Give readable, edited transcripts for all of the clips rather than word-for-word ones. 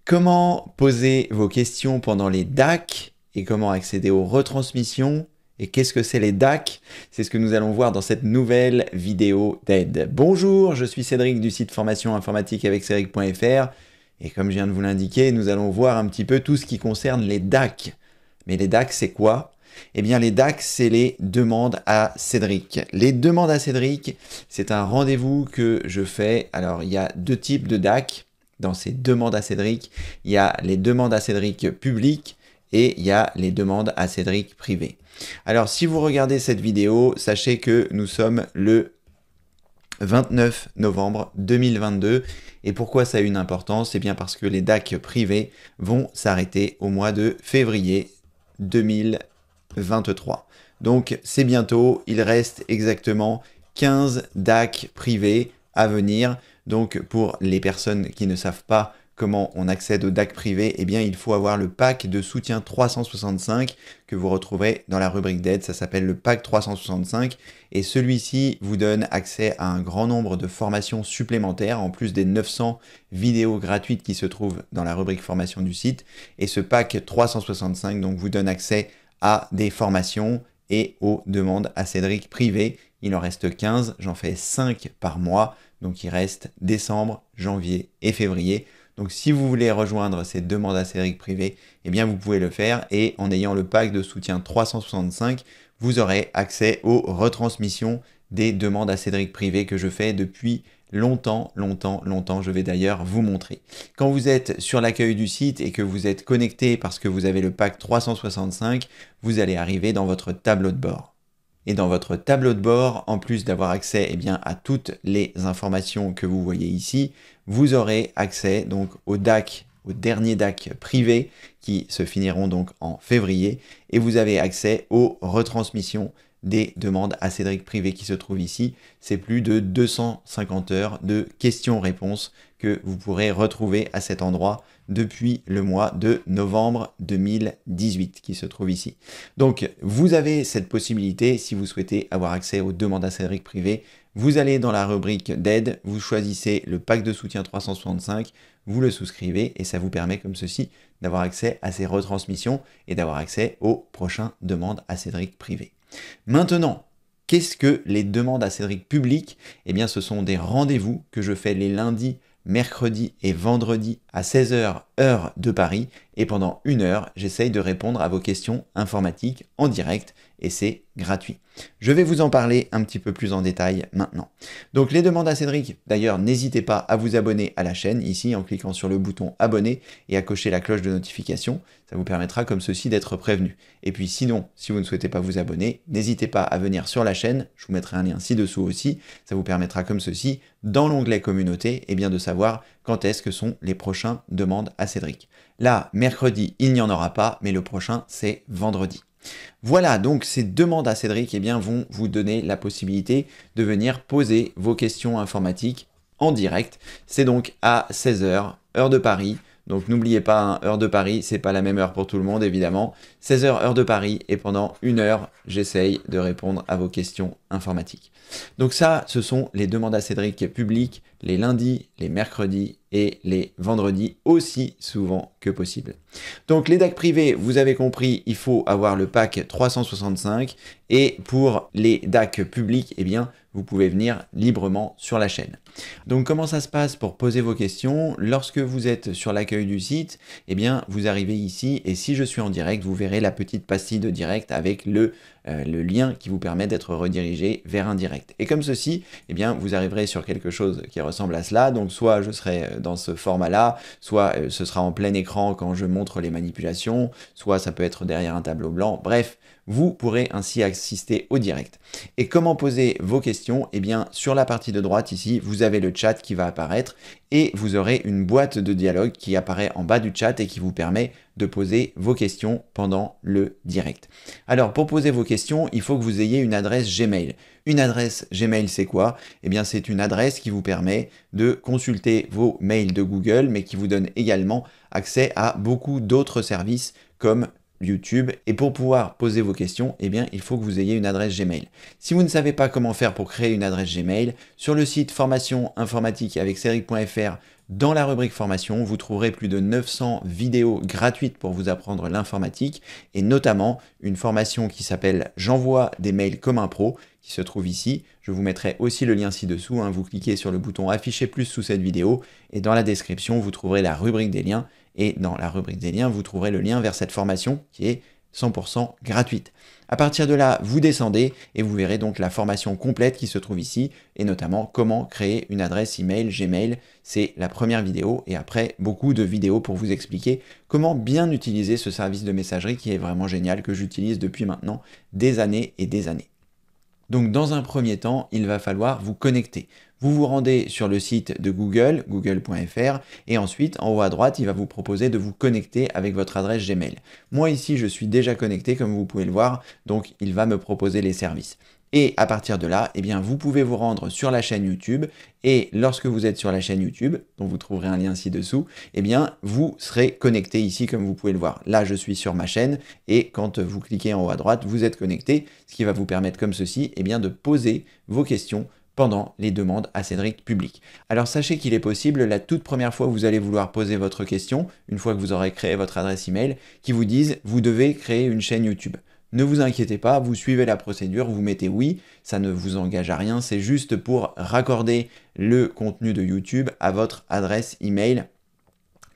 Comment poser vos questions pendant les DAC et comment accéder aux retransmissions et qu'est-ce que c'est les DAC? C'est ce que nous allons voir dans cette nouvelle vidéo d'aide. Bonjour, je suis Cédric du site formation informatique avec Cédric.fr et comme je viens de vous l'indiquer, nous allons voir un petit peu tout ce qui concerne les DAC. Mais les DAC, c'est quoi? Eh bien, les DAC, c'est les demandes à Cédric. Les demandes à Cédric, c'est un rendez-vous que je fais. Alors, il y a deux types de DAC. Dans ces demandes à Cédric, il y a les demandes à Cédric publiques et il y a les demandes à Cédric privées. Alors, si vous regardez cette vidéo, sachez que nous sommes le 29 novembre 2022. Et pourquoi ça a une importance? Eh bien parce que les DAC privés vont s'arrêter au mois de février 2023. Donc, c'est bientôt. Il reste exactement 15 DAC privés à venir. Donc, pour les personnes qui ne savent pas comment on accède au DAC privé, eh bien, il faut avoir le pack de soutien 365 que vous retrouverez dans la rubrique d'aide. Ça s'appelle le pack 365 et celui-ci vous donne accès à un grand nombre de formations supplémentaires en plus des 900 vidéos gratuites qui se trouvent dans la rubrique formation du site. Et ce pack 365 donc vous donne accès à des formations et aux demandes à Cédric privé. Il en reste 15, j'en fais 5 par mois. Donc il reste décembre, janvier et février. Donc si vous voulez rejoindre ces demandes à Cédric privé, eh bien vous pouvez le faire et en ayant le pack de soutien 365, vous aurez accès aux retransmissions des demandes à Cédric privé que je fais depuis longtemps. Je vais d'ailleurs vous montrer. Quand vous êtes sur l'accueil du site et que vous êtes connecté parce que vous avez le pack 365, vous allez arriver dans votre tableau de bord. Et dans votre tableau de bord, en plus d'avoir accès à toutes les informations que vous voyez ici, vous aurez accès donc aux DAC, aux derniers DAC privés qui se finiront donc en février et vous avez accès aux retransmissions des demandes à Cédric privé qui se trouvent ici. C'est plus de 250 heures de questions-réponses que vous pourrez retrouver à cet endroit depuis le mois de novembre 2018 qui se trouve ici. Donc vous avez cette possibilité si vous souhaitez avoir accès aux demandes à Cédric privé. Vous allez dans la rubrique d'aide, vous choisissez le pack de soutien 365, vous le souscrivez et ça vous permet comme ceci d'avoir accès à ces retransmissions et d'avoir accès aux prochaines demandes à Cédric privé. Maintenant, qu'est-ce que les demandes à Cédric publiques? Eh bien, ce sont des rendez-vous que je fais les lundis, mercredis et vendredis à 16 h heure de Paris. Et pendant 1 heure, j'essaye de répondre à vos questions informatiques en direct et c'est gratuit. Je vais vous en parler un petit peu plus en détail maintenant. Donc les demandes à Cédric, d'ailleurs, n'hésitez pas à vous abonner à la chaîne ici en cliquant sur le bouton abonner et à cocher la cloche de notification. Ça vous permettra comme ceci d'être prévenu. Et puis sinon, si vous ne souhaitez pas vous abonner, n'hésitez pas à venir sur la chaîne. Je vous mettrai un lien ci-dessous aussi. Ça vous permettra comme ceci, dans l'onglet communauté, de savoir quand est-ce que sont les prochaines demandes à Cédric. Là, mercredi, il n'y en aura pas, mais le prochain, c'est vendredi. Voilà, donc ces demandes à Cédric vont vous donner la possibilité de venir poser vos questions informatiques en direct. C'est donc à 16 h heure de Paris. Donc n'oubliez pas, heure de Paris, c'est pas la même heure pour tout le monde évidemment. 16 h heure de Paris et pendant 1 heure, j'essaye de répondre à vos questions informatiques. Donc ça, ce sont les demandes à Cédric publiques les lundis, les mercredis et les vendredis aussi souvent que possible. Donc les DAC privés, vous avez compris, il faut avoir le pack 365 et pour les DAC publics, vous pouvez venir librement sur la chaîne. Donc comment ça se passe pour poser vos questions? Lorsque vous êtes sur l'accueil du site, vous arrivez ici et si je suis en direct, vous verrez la petite pastille de direct avec le lien qui vous permet d'être redirigé vers un direct. Et comme ceci, vous arriverez sur quelque chose qui ressemble à cela. Donc soit je serai dans ce format-là, soit ce sera en plein écran quand je montre les manipulations, soit ça peut être derrière un tableau blanc. Bref, vous pourrez ainsi assister au direct. Et comment poser vos questions? Sur la partie de droite ici, vous avez le chat qui va apparaître et vous aurez une boîte de dialogue qui apparaît en bas du chat et qui vous permet de poser vos questions pendant le direct. Alors pour poser vos questions, il faut que vous ayez une adresse Gmail. Une adresse Gmail, c'est quoi? C'est une adresse qui vous permet de consulter vos mails de Google, mais qui vous donne également accès à beaucoup d'autres services comme YouTube. Et pour pouvoir poser vos questions, il faut que vous ayez une adresse Gmail. Si vous ne savez pas comment faire pour créer une adresse Gmail, sur le site formation informatique avec Cédric.fr Dans la rubrique formation, vous trouverez plus de 900 vidéos gratuites pour vous apprendre l'informatique et notamment une formation qui s'appelle J'envoie des mails comme un pro qui se trouve ici. Je vous mettrai aussi le lien ci-dessous, hein. Vous cliquez sur le bouton afficher plus sous cette vidéo et dans la description, vous trouverez la rubrique des liens et dans la rubrique des liens, vous trouverez le lien vers cette formation qui est 100% gratuite. À partir de là, vous descendez et vous verrez donc la formation complète qui se trouve ici et notamment comment créer une adresse email Gmail. C'est la première vidéo et après beaucoup de vidéos pour vous expliquer comment bien utiliser ce service de messagerie qui est vraiment génial, que j'utilise depuis maintenant des années et des années. Donc dans un premier temps, il va falloir vous connecter. Vous vous rendez sur le site de Google, google.fr, et ensuite, en haut à droite, il va vous proposer de vous connecter avec votre adresse Gmail. Moi ici, je suis déjà connecté, comme vous pouvez le voir, donc il va me proposer les services. Et à partir de là, eh bien, vous pouvez vous rendre sur la chaîne YouTube, et lorsque vous êtes sur la chaîne YouTube, dont vous trouverez un lien ci-dessous, eh bien, vous serez connecté ici, comme vous pouvez le voir. Là, je suis sur ma chaîne, et quand vous cliquez en haut à droite, vous êtes connecté, ce qui va vous permettre comme ceci, eh bien, de poser vos questions pendant les demandes à Cédric publiques. Alors sachez qu'il est possible, la toute première fois où vous allez vouloir poser votre question, une fois que vous aurez créé votre adresse email, qui vous disent vous devez créer une chaîne YouTube. Ne vous inquiétez pas, vous suivez la procédure, vous mettez oui, ça ne vous engage à rien, c'est juste pour raccorder le contenu de YouTube à votre adresse email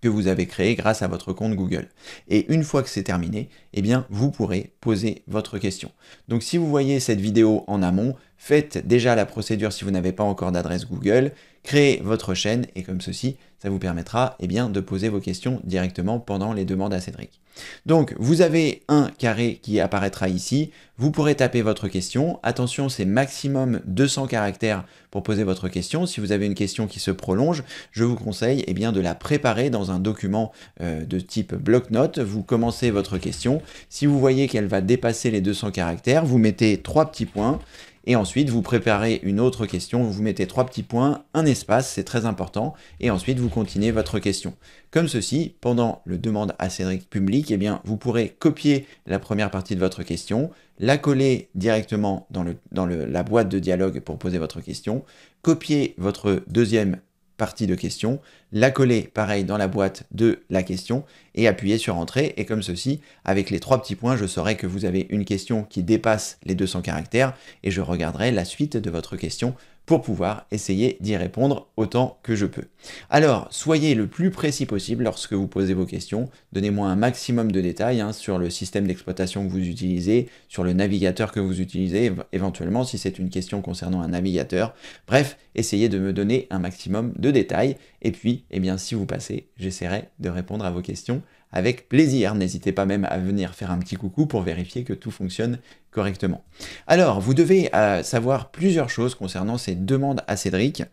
que vous avez créé grâce à votre compte Google. Et une fois que c'est terminé, eh bien, vous pourrez poser votre question. Donc si vous voyez cette vidéo en amont, faites déjà la procédure si vous n'avez pas encore d'adresse Google, créez votre chaîne et comme ceci, ça vous permettra eh bien, de poser vos questions directement pendant les demandes à Cédric. Donc vous avez un carré qui apparaîtra ici, vous pourrez taper votre question, attention c'est maximum 200 caractères pour poser votre question. Si vous avez une question qui se prolonge, je vous conseille eh bien, de la préparer dans un document de type bloc-notes, vous commencez votre question, si vous voyez qu'elle va dépasser les 200 caractères, vous mettez 3 petits points, et ensuite vous préparez une autre question, vous mettez 3 petits points, un espace, c'est très important, et ensuite vous continuez votre question. Comme ceci, pendant le demande à Cédric public, eh bien, vous pourrez copier la première partie de votre question, la coller directement dans la boîte de dialogue pour poser votre question, copier votre deuxième partie de question, la coller pareil dans la boîte de la question et appuyer sur entrée et comme ceci, avec les 3 petits points, je saurai que vous avez une question qui dépasse les 200 caractères et je regarderai la suite de votre question pour pouvoir essayer d'y répondre autant que je peux. Alors, soyez le plus précis possible lorsque vous posez vos questions. Donnez-moi un maximum de détails sur le système d'exploitation que vous utilisez, sur le navigateur que vous utilisez, éventuellement si c'est une question concernant un navigateur. Bref, essayez de me donner un maximum de détails. Et puis, eh bien, si vous passez, j'essaierai de répondre à vos questions avec plaisir. N'hésitez pas même à venir faire un petit coucou pour vérifier que tout fonctionne correctement. Alors, vous devez savoir plusieurs choses concernant ces demandes à Cédric.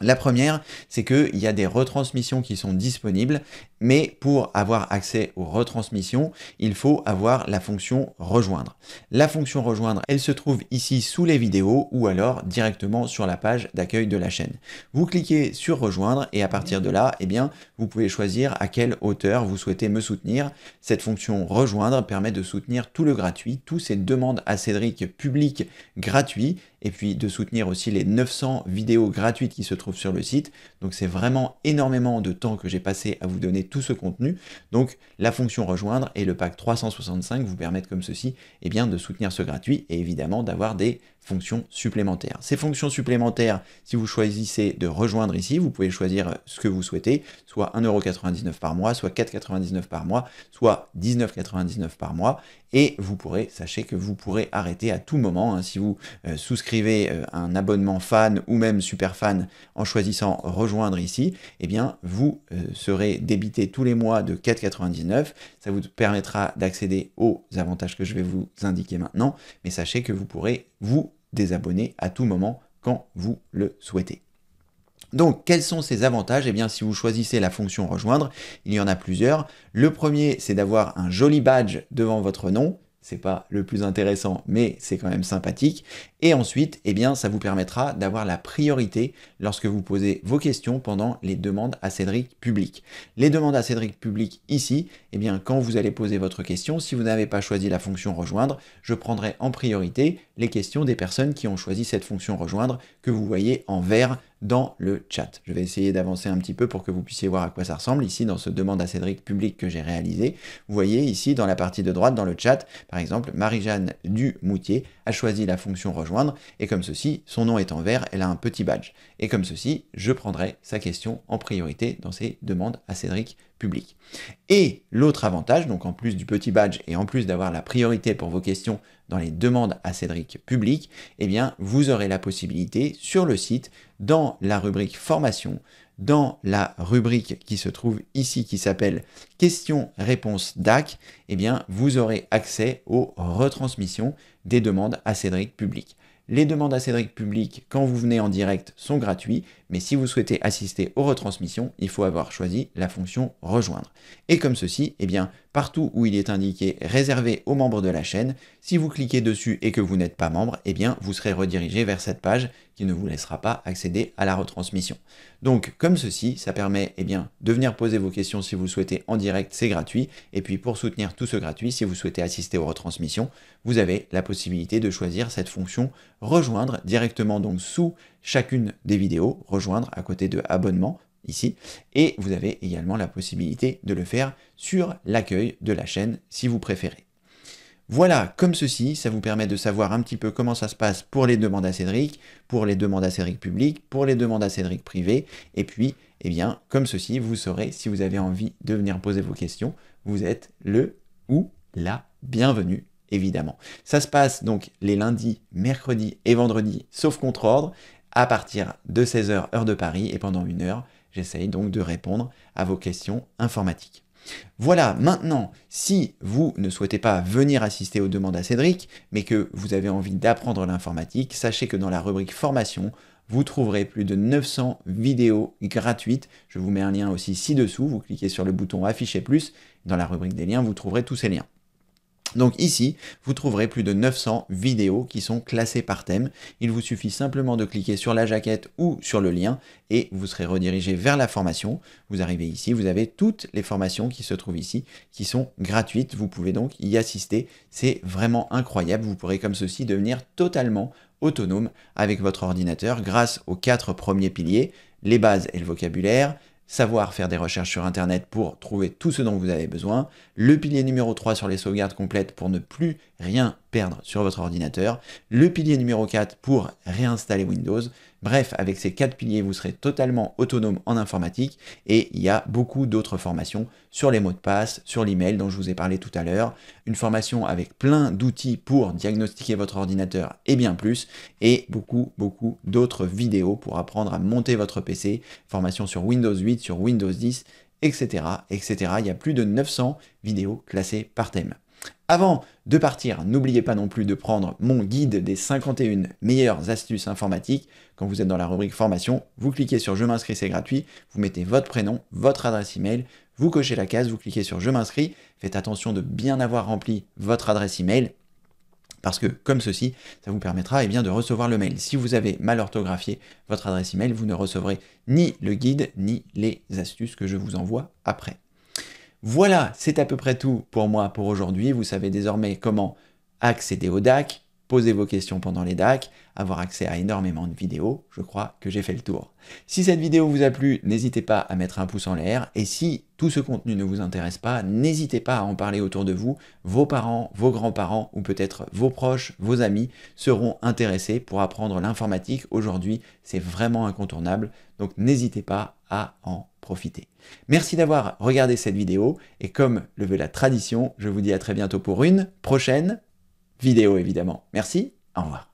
La première, c'est qu'il y a des retransmissions qui sont disponibles, mais pour avoir accès aux retransmissions, il faut avoir la fonction rejoindre. La fonction rejoindre, elle se trouve ici sous les vidéos ou alors directement sur la page d'accueil de la chaîne. Vous cliquez sur rejoindre et à partir de là, eh bien, vous pouvez choisir à quelle hauteur vous souhaitez me soutenir. Cette fonction rejoindre permet de soutenir tout le gratuit, tous ces demandes à Cédric publiques gratuits, et puis de soutenir aussi les 900 vidéos gratuites qui se trouvent sur le site. Donc c'est vraiment énormément de temps que j'ai passé à vous donner tout ce contenu. Donc la fonction rejoindre et le pack 365 vous permettent comme ceci eh bien, de soutenir ce gratuit et évidemment d'avoir des fonctions supplémentaires. Ces fonctions supplémentaires, si vous choisissez de rejoindre ici, vous pouvez choisir ce que vous souhaitez, soit 1,99 € par mois, soit 4,99 € par mois, soit 19,99 € par mois, et vous pourrez, sachez que vous pourrez arrêter à tout moment, si vous souscrivez un abonnement fan ou même super fan en choisissant rejoindre ici, eh bien vous serez débité tous les mois de 4,99 €, ça vous permettra d'accéder aux avantages que je vais vous indiquer maintenant, mais sachez que vous pourrez vous désabonner à tout moment quand vous le souhaitez. Donc, quels sont ces avantages? Eh bien, si vous choisissez la fonction rejoindre, il y en a plusieurs. Le premier, c'est d'avoir un joli badge devant votre nom. C'est pas le plus intéressant, mais c'est quand même sympathique. Et ensuite, eh bien, ça vous permettra d'avoir la priorité lorsque vous posez vos questions pendant les demandes à Cédric public. Les demandes à Cédric public ici, eh bien, quand vous allez poser votre question, si vous n'avez pas choisi la fonction rejoindre, je prendrai en priorité les questions des personnes qui ont choisi cette fonction rejoindre que vous voyez en vert dans le chat. Je vais essayer d'avancer un petit peu pour que vous puissiez voir à quoi ça ressemble. Ici, dans ce demande à Cédric public que j'ai réalisé, vous voyez ici dans la partie de droite, dans le chat, par exemple, Marie-Jeanne Dumoutier a choisi la fonction rejoindre, et comme ceci, son nom est en vert, elle a un petit badge. Et comme ceci, je prendrai sa question en priorité dans ces demandes à Cédric public. Et l'autre avantage, donc en plus du petit badge et en plus d'avoir la priorité pour vos questions dans les demandes à Cédric public, eh bien, vous aurez la possibilité sur le site, dans la rubrique formation, dans la rubrique qui se trouve ici, qui s'appelle questions-réponses DAC, eh bien, vous aurez accès aux retransmissions des demandes à Cédric public. Les demandes à Cédric public, quand vous venez en direct, sont gratuits, mais si vous souhaitez assister aux retransmissions, il faut avoir choisi la fonction rejoindre. Et comme ceci, eh bien, partout où il est indiqué réservé aux membres de la chaîne, si vous cliquez dessus et que vous n'êtes pas membre, eh bien, vous serez redirigé vers cette page qui ne vous laissera pas accéder à la retransmission. Donc, comme ceci, ça permet de venir poser vos questions si vous le souhaitez en direct, c'est gratuit. Et puis, pour soutenir tout ce gratuit, si vous souhaitez assister aux retransmissions, vous avez la possibilité de choisir cette fonction rejoindre directement donc sous chacune des vidéos, rejoindre à côté de abonnement ici, et vous avez également la possibilité de le faire sur l'accueil de la chaîne si vous préférez. Voilà, comme ceci, ça vous permet de savoir un petit peu comment ça se passe pour les demandes à Cédric, pour les demandes à Cédric public, pour les demandes à Cédric privé, et puis, comme ceci, vous saurez si vous avez envie de venir poser vos questions, vous êtes le ou la bienvenue, évidemment. Ça se passe donc les lundis, mercredis et vendredis, sauf contre-ordre, à partir de 16h, heure de Paris, et pendant 1 heure, j'essaye donc de répondre à vos questions informatiques. Voilà, maintenant, si vous ne souhaitez pas venir assister aux demandes à Cédric, mais que vous avez envie d'apprendre l'informatique, sachez que dans la rubrique formation, vous trouverez plus de 900 vidéos gratuites. Je vous mets un lien aussi ci-dessous, vous cliquez sur le bouton afficher plus, dans la rubrique des liens, vous trouverez tous ces liens. Donc ici, vous trouverez plus de 900 vidéos qui sont classées par thème. Il vous suffit simplement de cliquer sur la jaquette ou sur le lien et vous serez redirigé vers la formation. Vous arrivez ici, vous avez toutes les formations qui se trouvent ici, qui sont gratuites. Vous pouvez donc y assister. C'est vraiment incroyable. Vous pourrez comme ceci devenir totalement autonome avec votre ordinateur grâce aux 4 premiers piliers, les bases et le vocabulaire, savoir faire des recherches sur internet pour trouver tout ce dont vous avez besoin, le pilier numéro 3 sur les sauvegardes complètes pour ne plus rien perdre sur votre ordinateur, le pilier numéro 4 pour réinstaller Windows. Bref, avec ces 4 piliers, vous serez totalement autonome en informatique et il y a beaucoup d'autres formations sur les mots de passe, sur l'email dont je vous ai parlé tout à l'heure, une formation avec plein d'outils pour diagnostiquer votre ordinateur et bien plus, et beaucoup d'autres vidéos pour apprendre à monter votre PC, formation sur Windows 8, sur Windows 10, etc., etc. Il y a plus de 900 vidéos classées par thème. Avant de partir, n'oubliez pas non plus de prendre mon guide des 51 meilleures astuces informatiques. Quand vous êtes dans la rubrique formation, vous cliquez sur je m'inscris, c'est gratuit, vous mettez votre prénom, votre adresse email, vous cochez la case, vous cliquez sur je m'inscris, faites attention de bien avoir rempli votre adresse email, parce que comme ceci, ça vous permettra de recevoir le mail. Si vous avez mal orthographié votre adresse email, vous ne recevrez ni le guide, ni les astuces que je vous envoie après. Voilà, c'est à peu près tout pour moi pour aujourd'hui. Vous savez désormais comment accéder au DAC, poser vos questions pendant les DAC, avoir accès à énormément de vidéos. Je crois que j'ai fait le tour. Si cette vidéo vous a plu, n'hésitez pas à mettre un pouce en l'air. Et si tout ce contenu ne vous intéresse pas, n'hésitez pas à en parler autour de vous. Vos parents, vos grands-parents ou peut-être vos proches, vos amis seront intéressés pour apprendre l'informatique. Aujourd'hui, c'est vraiment incontournable. Donc n'hésitez pas à en profiter. Merci d'avoir regardé cette vidéo et comme le veut la tradition, je vous dis à très bientôt pour une prochaine vidéo évidemment. Merci, au revoir.